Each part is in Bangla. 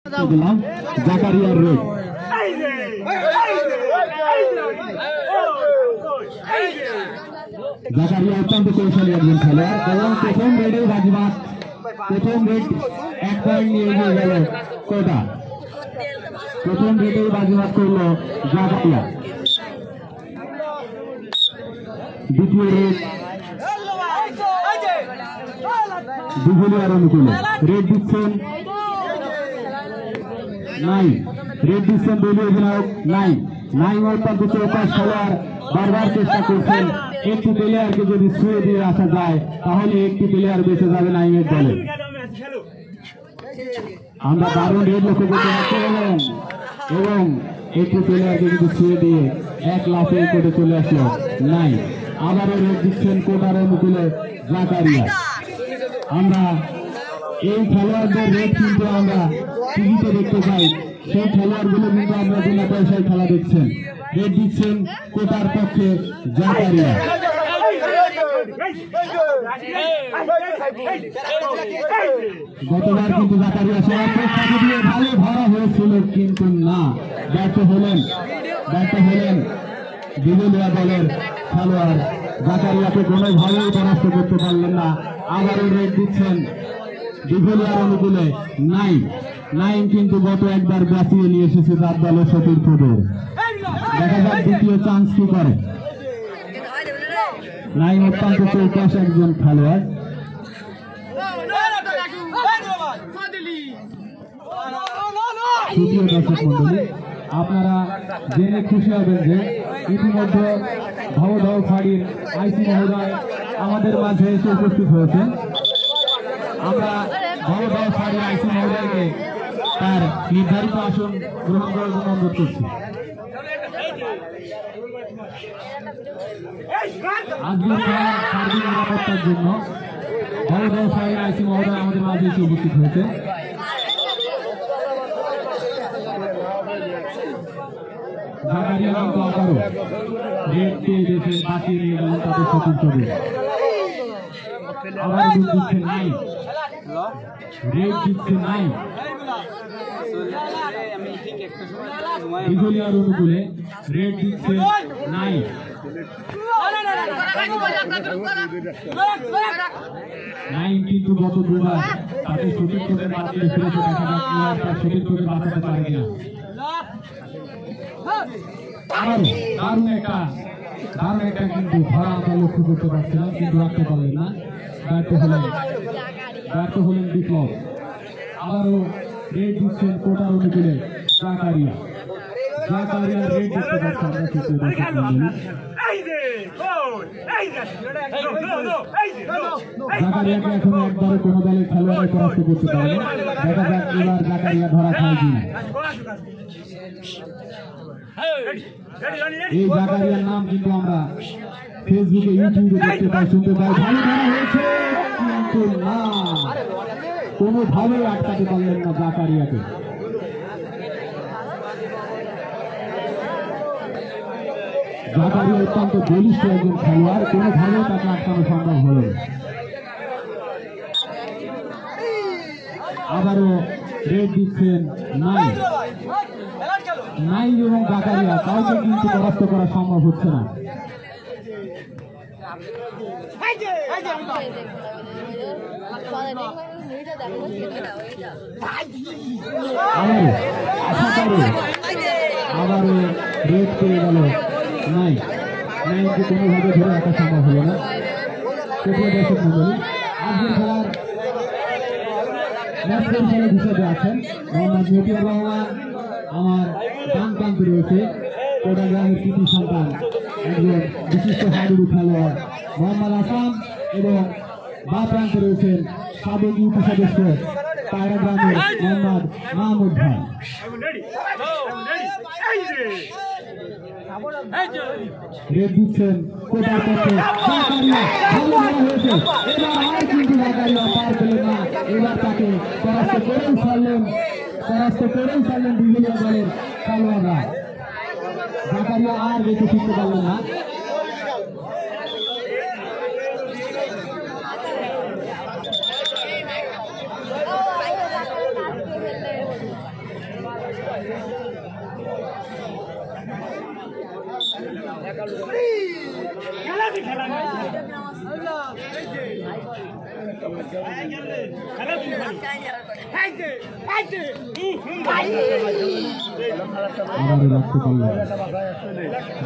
জাকারিয়ার রেড জাকারিয়া অত্যন্ত কৌশলী একজন খেলোয়াড় এবং প্রথম রেডের বাজিমাত প্রথম রেড 1 পয়েন্ট নিয়ে এগিয়ে গেল কোটা প্রথম রেডের বাজিমাত করল জাকারিয়া দ্বিতীয় রেড দুগুলিয়ার অনুকূলে রেড দিচ্ছেন নাই রেড দিচ্ছেন দলীয় অধিনায়ক নাই অত্যন্ত চৌকাশ খেলোয়াড় বারবার চেষ্টা করছেন একটি প্লেয়ারকে যদি ছুঁয়ে দিয়ে আসা যায় তাহলে একটি প্লেয়ার বেঁচে যাবে নাইমের দলে আমরা দারুণ রেড লক্ষ্য করতে পারছি এবং একটি প্লেয়ারকে যদি ছুঁয়ে দিয়ে এক লাফে কোর্টে চলে আসলো নাই আবারও রেড দিচ্ছেন কোটার অনুকূলে জাকারিয়া আমরা এই খেলোয়াড়দের রেড কিন্তু আমরা টিভিতে দেখতে পাই সেই খেলোয়াড়গুলো কিন্তু আমরা বিনা পয়সায় খেলা দেখছেন রেড দিচ্ছেন কোটার পক্ষে জাকারিয়া গতবার কিন্তু জাকারিয়া সবার চেষ্টা দিয়ে ভালো ধরা হয়েছিল কিন্তু না ব্যর্থ হলেন বিজলিয়া দলের খেলোয়াড় জাকারিয়াকে কোনোভাবেই পরাস্ত করতে পারলেন না আবারও রেড দিচ্ছেন বিজলিয়ার অনুকূলে নাইম কিন্তু গত একবার বাঁচিয়ে নিয়ে এসেছে তার দলের সতীর্থদের দেখা যাক দ্বিতীয় চান্স কি করে নাইম অত্যন্ত চৌকাশ একজন খেলোয়াড় তৃতীয় দর্শক মন্ডলী আপনারা জেনে খুশি হবেন যে ইতিমধ্যে ভবধব ফাঁড়ির আইসি মহোদয় আমাদের মাঝে এসে উপস্থিত হয়েছেন আমরা ভবধব ফাঁড়ির আইসি মহোদয়কে তার নির্ধারিত আসন গ্রহণ করার জন্য অনুরোধ করছি আজকের সার্বিক নিরাপত্তার জন্য ভবধব ফাঁড়ির আইসি মহোদয় আমাদের মাঝে এসে উপস্থিত হয়েছে জাকারিয়া কিন্তু আবারও রেড পেয়ে দেশে বাঁচিয়ে নিয়ে গেলেন তাদের সতীর্থদের আবার দিচ্ছে নাই রেড দিচ্ছে নাই বিজলিয়ার অনুকূলে রেড দিচ্ছে নাই নাইম কিন্তু গত দুবার তাদের সতীর্থদের বাঁচিয়ে ফিরেছে দেখা যাক তার সতীর্থদের বাঁচাতে পারে কিনা দারুণ একটা কিন্তু ধরা আমরা লক্ষ্য করতে পারছিলাম কিন্তু রাখতে পারলেন না ব্যর্থ হলেন বিপ্লব আবারও রেড দিচ্ছেন কোটার অনুকূলে জাকারিয়া রেড দেখতে পাচ্ছি আমরা তৃতীয় দর্শক মন্ডলী জাকারিয়াকে এখনো একবারে কোনো দলের খেলোয়াড়ে পরাস্ত করতে পারে দেখা যাক এবার জাকারিয়া ধরা খায় কিনা এই জাকারিয়ার নাম কিন্তু আমরা ফেসবুকে ইউটিউবে দেখতে পাই শুনতে পাই ভালো ধরা হয়েছে কিন্তু না কোনোভাবেই আটকাতে পারলেন না জাকারিয়াকে জাকারিয়া অত্যন্ত বলিষ্ঠ একজন খেলোয়াড় কোনোভাবেই তাকে আটকানো সম্ভব হল আবারও রেড দিচ্ছেন নাই এবং জাকারিয়া কাউকে কিন্তু পরাস্ত করা সম্ভব হচ্ছে না আবারও রেড পেয়ে গেল নাইকে কোনোভাবে ধরে রাখা সম্ভব হলো না তৃতীয় দর্শক মন্ডলী আজকের খেলার ম্যাচ পরিচালক হিসেবে আছেন মোহাম্মদ মতিউর রহমান আমার ডান প্রান্তে রয়েছে কোটা গ্রামের কৃতি সন্তান একজন বিশিষ্ট হাডুডু খেলোয়াড় মোহাম্মদ আসাম এবং বা প্রান্তে রয়েছেন সাবেক ইউপি সদস্য পায়রা গ্রামের মোহাম্মদ মাহমুদ ভাই রেড দিচ্ছেন কোটার পক্ষে জাকারিয়া ভালো ধরা হয়েছে এবার আর কিন্তু জাকারিয়া পার পেলেন না এবার তাকে পরাস্ত করেই ছাড়লেন বিজলিয়া দলের খেলোয়াড়রা জাকারিয়া আর বেঁচে ফিরতে পারলেন না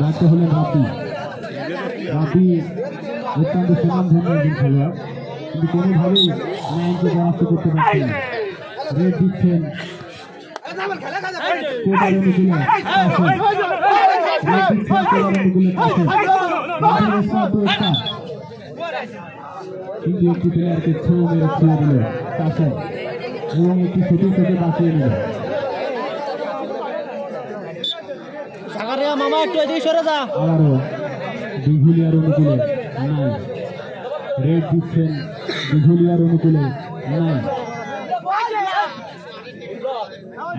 যাতে হলেন রাফি অত্যন্ত সুনামধন্য একজন খেলোয়াড়, কিন্তু কোনোভাবেই নাইনকে পরাস্ত করতে পারছেন না। রেড দিচ্ছেন কোটার অনুকূলে কিন্তু একটি প্লেয়ারকে ছো মেরে ছুঁয়ে দিল কাশেম এবং একটি শুটিং থেকে বাঁচিয়ে নিল। আবারও দিঘুলিয়ার অনুকূলে নাই, রেড দিচ্ছেন দিঘুলিয়ার অনুকূলে নাই।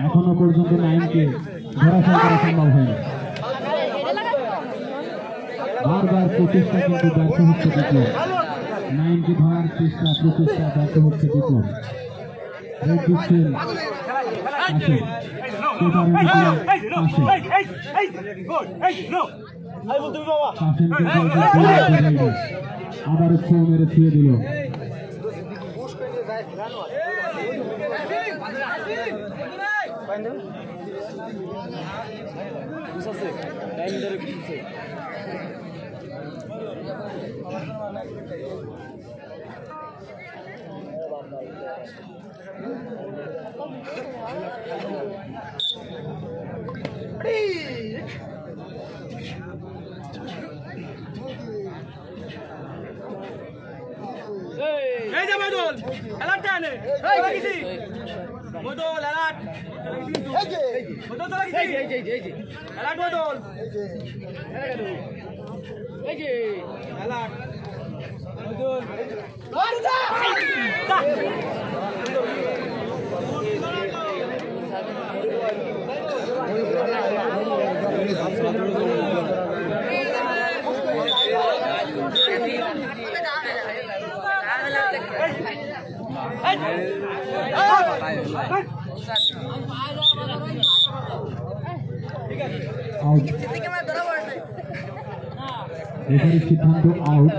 এখনো পর্যন্ত নাইনকে ধরাশায়ী করা সম্ভব হয়নি। বারবার প্রচেষ্টা কিন্তু ব্যর্থ হচ্ছে বিপ্লব, নাইনকে ধরার প্রচেষ্টা ব্যর্থ হচ্ছে বিপ্লব। রেড দিচ্ছেন আবারও ছো মেরে ছুঁয়ে দিল। এই যে মদল এলাট টানে এই লাগিছি মদল এলাট এই যে মদল তো লাগিছি এই যে এলাট মদল এই যে এলাট মদল ধর যা সিদ্ধান্ত আউট।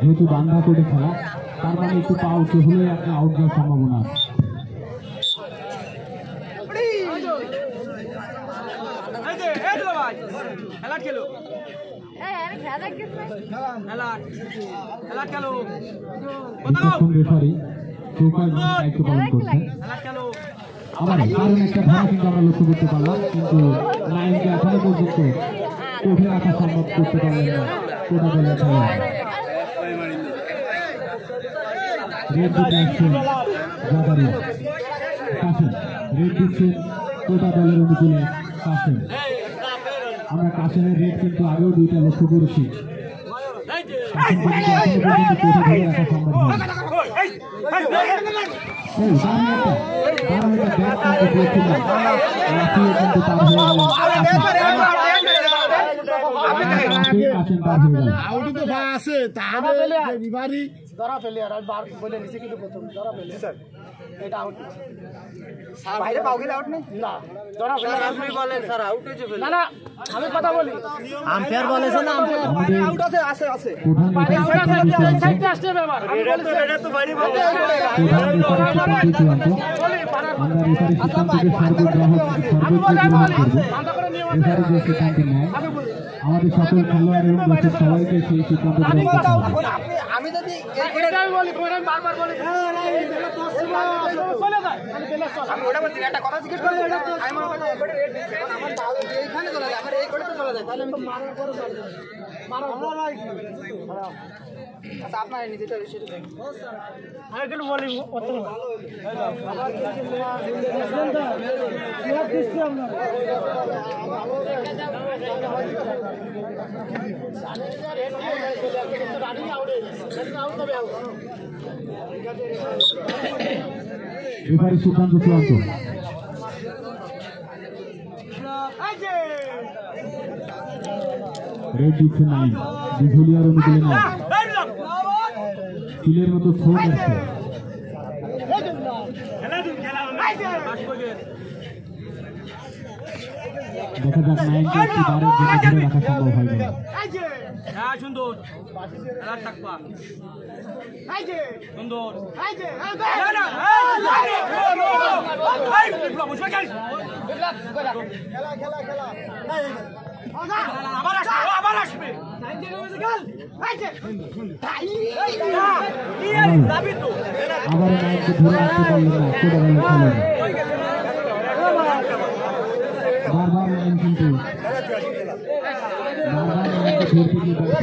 যেহেতু বান্ধা করে খেলা, তার মানে একটু আউট হলে একটা আউট যাওয়ার সম্ভাবনা আছে। রেফারি দায়িত্ব পালন করছেন। আবার কারণ একটা ধারা কিন্তু আমরা লক্ষ্য করতে পারলাম, কিন্তু নাইনকে এখনো পর্যন্ত কোঠে রাখা সম্ভব করতে পারলেন না কোটা দলের খেলোয়াড়। রেড দিতে আসছেন জাকারিয়া, কাশেম রেড দিচ্ছেন কোটা দলের অনুকূলে কাশেম। আমরা কাশেমের রেড কিন্তু আগেও দুইটা লক্ষ্য করেছি, রাখা সম্ভব হয়। ধরা ফেলে আর বলে নিচে কিন্তু প্রথম ধরা ফেলে এটা আউট বাইরে পাও গেলে আউট নেই না ধরা ফেলে আপনি বলেন স্যার আউট হয়েছে না না আমি কথা বলি আম্পায়ার বলেছে না আম্পায়ার আউট আছে আছে আছে সাইডে আসছে ব্যাপার এটা তো বাইরে বলে আমাদের সকল খেলোয়াড় এবং দেশের সবাইকে সেই সিদ্ধান্ত গ্রহণ করতে হবে। আমি যদি বলি বারবার বলি আমি ওটা বলছি একটা কথা জিজ্ঞেস করবো আমি আমার এইখানে চলে যায় আমার এই করে চলে যায় তাহলে আমি মারার পরে আচ্ছা আপনার নিজেটা সেটা আমি কিন্তু বলি রেফারির সিদ্ধান্ত চূড়ান্ত। রেড দিচ্ছে নাইন, দিঘুলিয়ার অনুকূলে নাই, চিলের মতো ছোট আসছে। দেখা যাক নাইনকে একটি বারের জন্য ধরে রাখা সম্ভব হয় কিনা। হ্যাঁ সুন্দর খেলার থাকবা সুন্দর আবার আসবে আবার নাইনকে ধরে রাখতে পারলেন না কোটারের খেলোয়াড়। বারবার নাইন কিন্তু বারবার নাইনকে ধরতে গিয়ে ব্যর্থ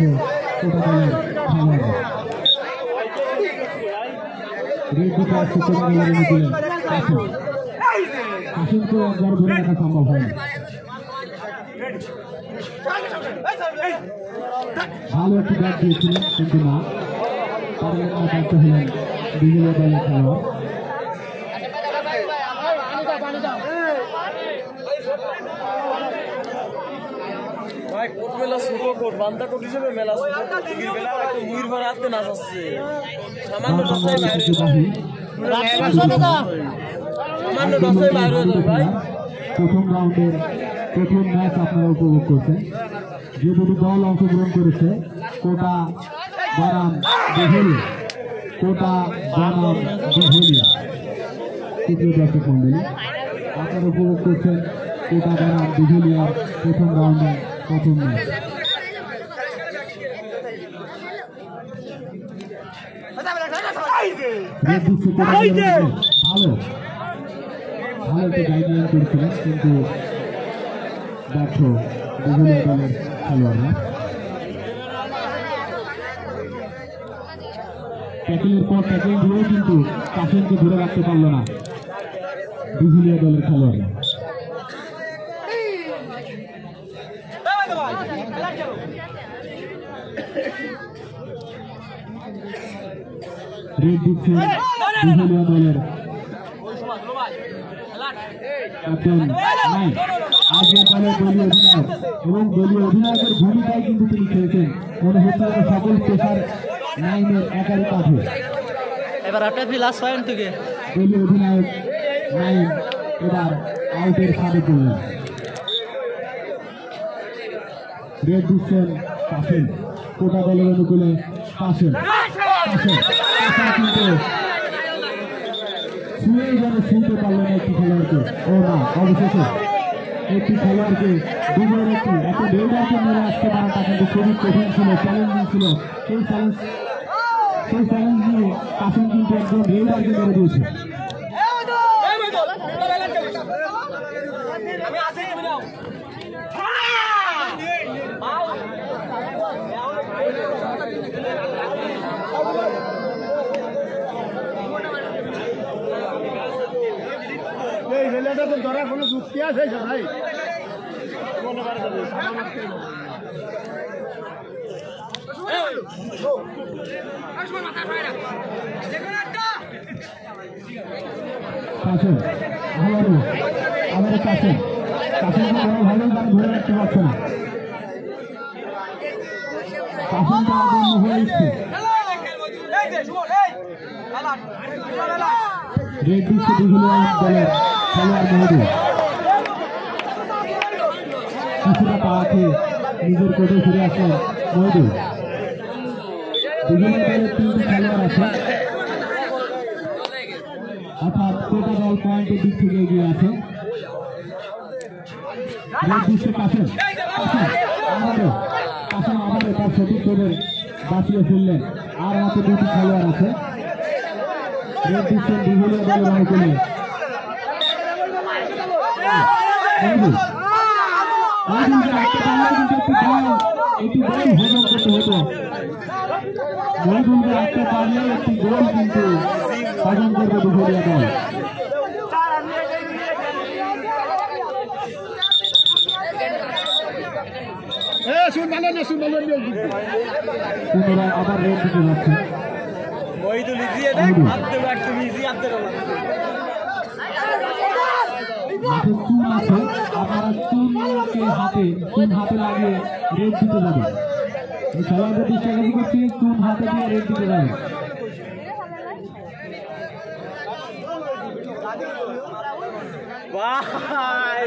কোটারের খেলোয়াড়। রেড দিতে আসছে কোটারের অনুকূলে কাশিম। কাশিমকে একবার ধরে রাখা সম্ভব হয় না। ভালো একটি ব্যাট দিয়েছিলেন কিন্তু না পারলেন না, ব্যর্থ হলেন বিভিন্ন দলের খেলোয়াড়। ভাই কোট মেলা ছোট কোট বান্দা কোট হিসেবে মেলা ছোট মেলা একটু মুহির ভরা হাতে নাচ আসছে সামান্য দশাই বাইরে সামান্য দশাই বাইরে হয়ে ভাই। প্রথম রাউন্ডের প্রথম ম্যাচ আপনারা উপভোগ করছেন। যে দুটি দল অংশগ্রহণ করেছে কোটা বনাম দিঘলিয়া, কোটা বনাম দিঘলিয়া। তৃতীয় দর্শক মন্ডলী আপনারা উপভোগ করছেন কোটা বনাম দিঘলিয়ার প্রথম রাউন্ডের প্রথম ম্যাচ। রেড দিচ্ছে ভালো ভালো একটু গাইডলাইন করেছিলেন কিন্তু ব্যর্থ দিঘলিয়া দলের খেলোয়াড়রা। ট্যাকলের পর ট্যাকলিং দিয়েও কিন্তু কাশিমকে ধরে রাখতে পারল না দিঘলিয়া দলের খেলোয়াড়রা। রেড দিচ্ছে দিঘলিয়া দলের ক্যাপ্টেন নাইন। আজকের দলের দলীয় অধিনায়ক এবং দলীয় অধিনায়কের ভূমিকায় কিন্তু তিনি খেলছেন। মনে হচ্ছে সকল পেশার নাইনের একারই কাছে। এবার আপনার লাস্ট পয়েন্ট থেকে দলীয় অধিনায়ক নাইন এবার আউটের ফাঁদে পড়লেন। রেড দিচ্ছেন কাশিম, কোটা দলের অনুকূলে কাশিম কিন্তু ছুঁয়েই যেন ছুঁতে পারলেন একটি খেলোয়াড়কে। ও না, অবশেষে একটি খেলোয়াড়কে দুজন একটি এত ডেউটাকে মেরে আসতে পারাটা কিন্তু খুবই কঠিন ছিল, চ্যালেঞ্জিং ছিল। সেই চ্যালেঞ্জ নিয়ে কাশিম কিন্তু একজন ডেউটাকে মেরে দিয়েছে। এই ছেলেটা তো ধরার কোনো যুক্তি আছে ভাই? কাশিম আবারও কাশিম ভালো ধরে রাখতে পারছে না। কাশিমটা আদন্য হয়ে উঠছে। রেড দিচ্ছে দিঘলিয়া দলের খেলোয়াড় মহিদুল। কিছুটা পাওয়াকে নিজের কোর্টে ফিরে আসলেন মহিদুল। দিঘলিয়া দলের 3টি খেলোয়াড় আছে, অর্থাৎ কোটা দল পয়েন্টের দিক থেকে এগিয়ে আছে। রেড দিচ্ছে কাশিম আবারও তার সঠিক করে বাঁচিয়ে ফেললেন। আর মাত্র 2টি খেলোয়াড় আছে। রেড দিচ্ছেন দিঘলিয়া দলের অনুকূলে একটি গোল হজম করতে হতো। মহিদুলকে রাখতে পারলে একটি গোল কিন্তু হজম করবে দিঘলিয়া দল। পুনরায় আবার রেড দিতে যাচ্ছে। মহিদুল ইজিয়ে দেখ আনতে একদম ইজি আনতে মাঠে চুন আছে, আপনারা চুন হাতে লাগিয়ে রেড দিতে যাবে। খেলোয়াড়দের দৃষ্টি করছি, চুন হাতে দিয়ে রেড দিতে যাবে। ভাই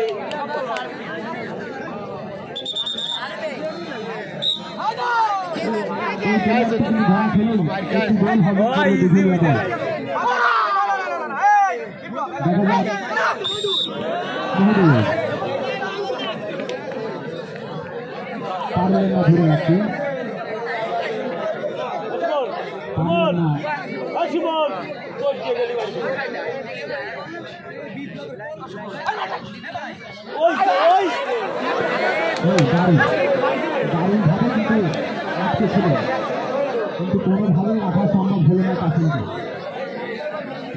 কিন্তু কোনোভাবেই রাখা সম্ভব হলো না কাশিমকে।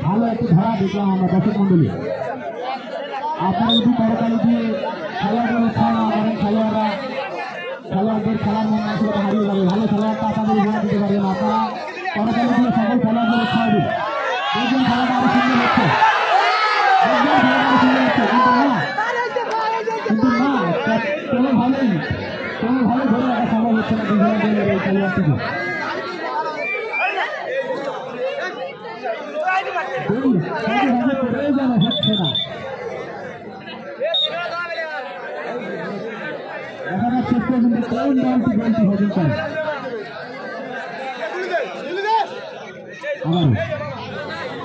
ভালো একটু ধরা দেখলাম আমরা দর্শক মন্ডলী। আপনারা যদি তরকারি দিয়ে খেলোয়াড়দের উৎসাহ না করেন, খেলোয়াড়দের খেলার মন আসলে হারিয়ে যাবে। ভালো খেলোয়াড়টা আপনাদের উপহার দিতে পারবেন। আপনারা তরকারি দিয়ে সকল খেলোয়াড়দের উৎসাহ দিন। দেখবেন খেলাটা আরো সুন্দর হচ্ছে, কিন্তু না কোনোভাবেই ধরে রাখা সম্ভব হচ্ছে না দুজনের এই খেলোয়াড়টিকে। হচ্ছে না, দেখা যাচ্ছে শেষ পর্যন্ত কোন দলটি গোলটি হজম করে।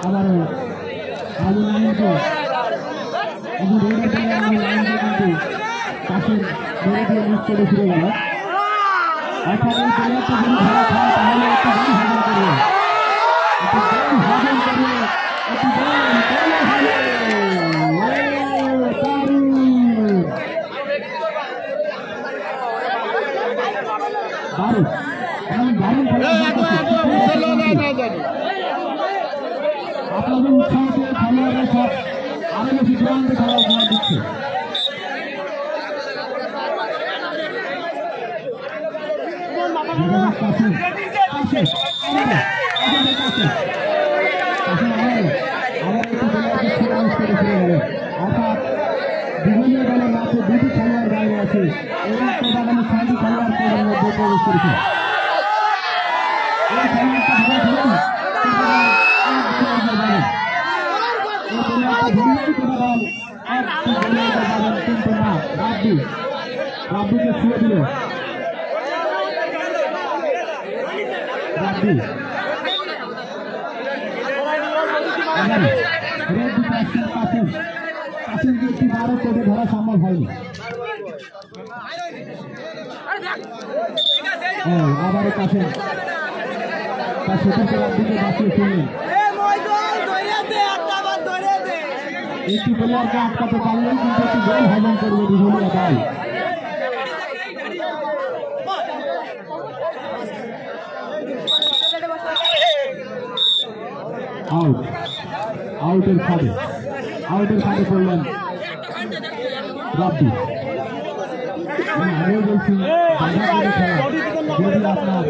আবারও আলু লাইনকে লাইনকে কিন্তু পাশের দৌড়ে দিয়ে মিস করে ফিরে গেল। অর্থাৎ এই প্লেয়ারটা যদি ধরা খায় তাহলে একটা গোল হজম করবে, হজম করবে একটি আপনাদের উৎসাহ দিয়ে খেলোয়াড়রা সব আরো বেশি গ্রাউন্ডে খেলা উপহার দিচ্ছে। অর্থাৎ বিভিন্ন দলের মাত্র দুটি খেলোয়াড় বাইরে আছে এবং টোটালে 6টি খেলোয়াড় মধ্যে প্রবেশ করেছে। এই খেলোয়াড়টা কিন্তু না, রাব্বিকে ছুঁয়ে দিল। রাব্বি কাশিমকে একটি বারো চোখে ধরা সম্ভব হয়নি। আবারও কাশিম তার সেটাকে রাব্বিকে বাঁচিয়ে ফেললেন। একটি প্লেয়ারকে আটকাতে পারলেন কিন্তু একটি গোল হজম করবে বিজুলিয়া দল। আউটের ফাঁদে পড়লেন রাব্বি। আমিও বলছি যদি আপনার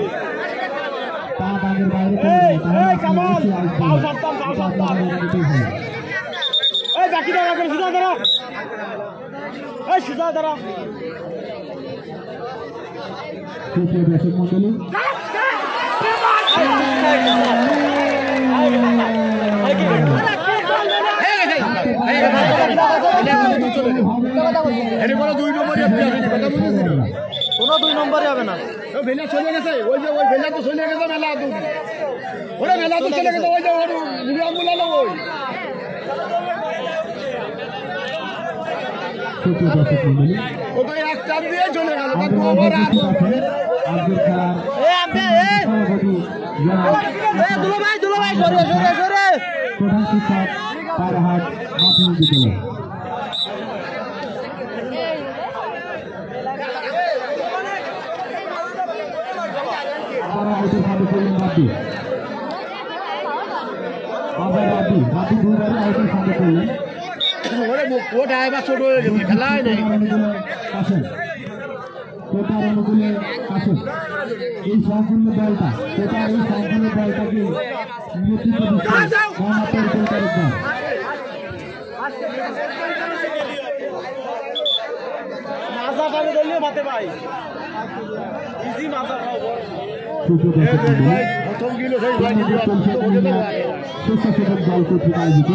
পা দাগের বাইরে দর্শক মন্ডলী কোনো 2 নম্বরে হবে না। ভেলা চলে গেছে, ওই যে ওই ভেলা তো চলে গেছে, মেলা তো ওরে মেলা তো চলে গেছে, ওই যে ওর মুড়িয়াম বুলালো ওই ও তো এক চাপ দিয়ে চলে গেল। আজকের খেলার দুলো ভাই সরে প্রধান শিক্ষক পারহাট মাধ্যমিক বিদ্যালয়। আউটের ফাঁদে পড়লেন রাব্বি। আবার রাব্বি দুবারই আউটের ফাঁদে পড়লেন। ওটা এবার ছোট হয়ে গেছে, খেলাই নেই। কোটার অনুকূলে কাশিম এই সম্পূর্ণ দলটা কোটাকে নেতৃত্ব দিচ্ছে মহামাত্রার কোটার দল। মাথা পাবে দলীয় মাতে ভাই ইজি মাথা খাও স্বেচ্ছাসেবক দল কর্তৃক আয়োজিত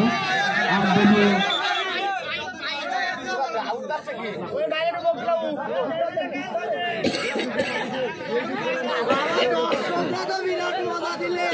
আর দলীয় ওই ডাইরেক্ট বকলাম বিরাট মজা দিলে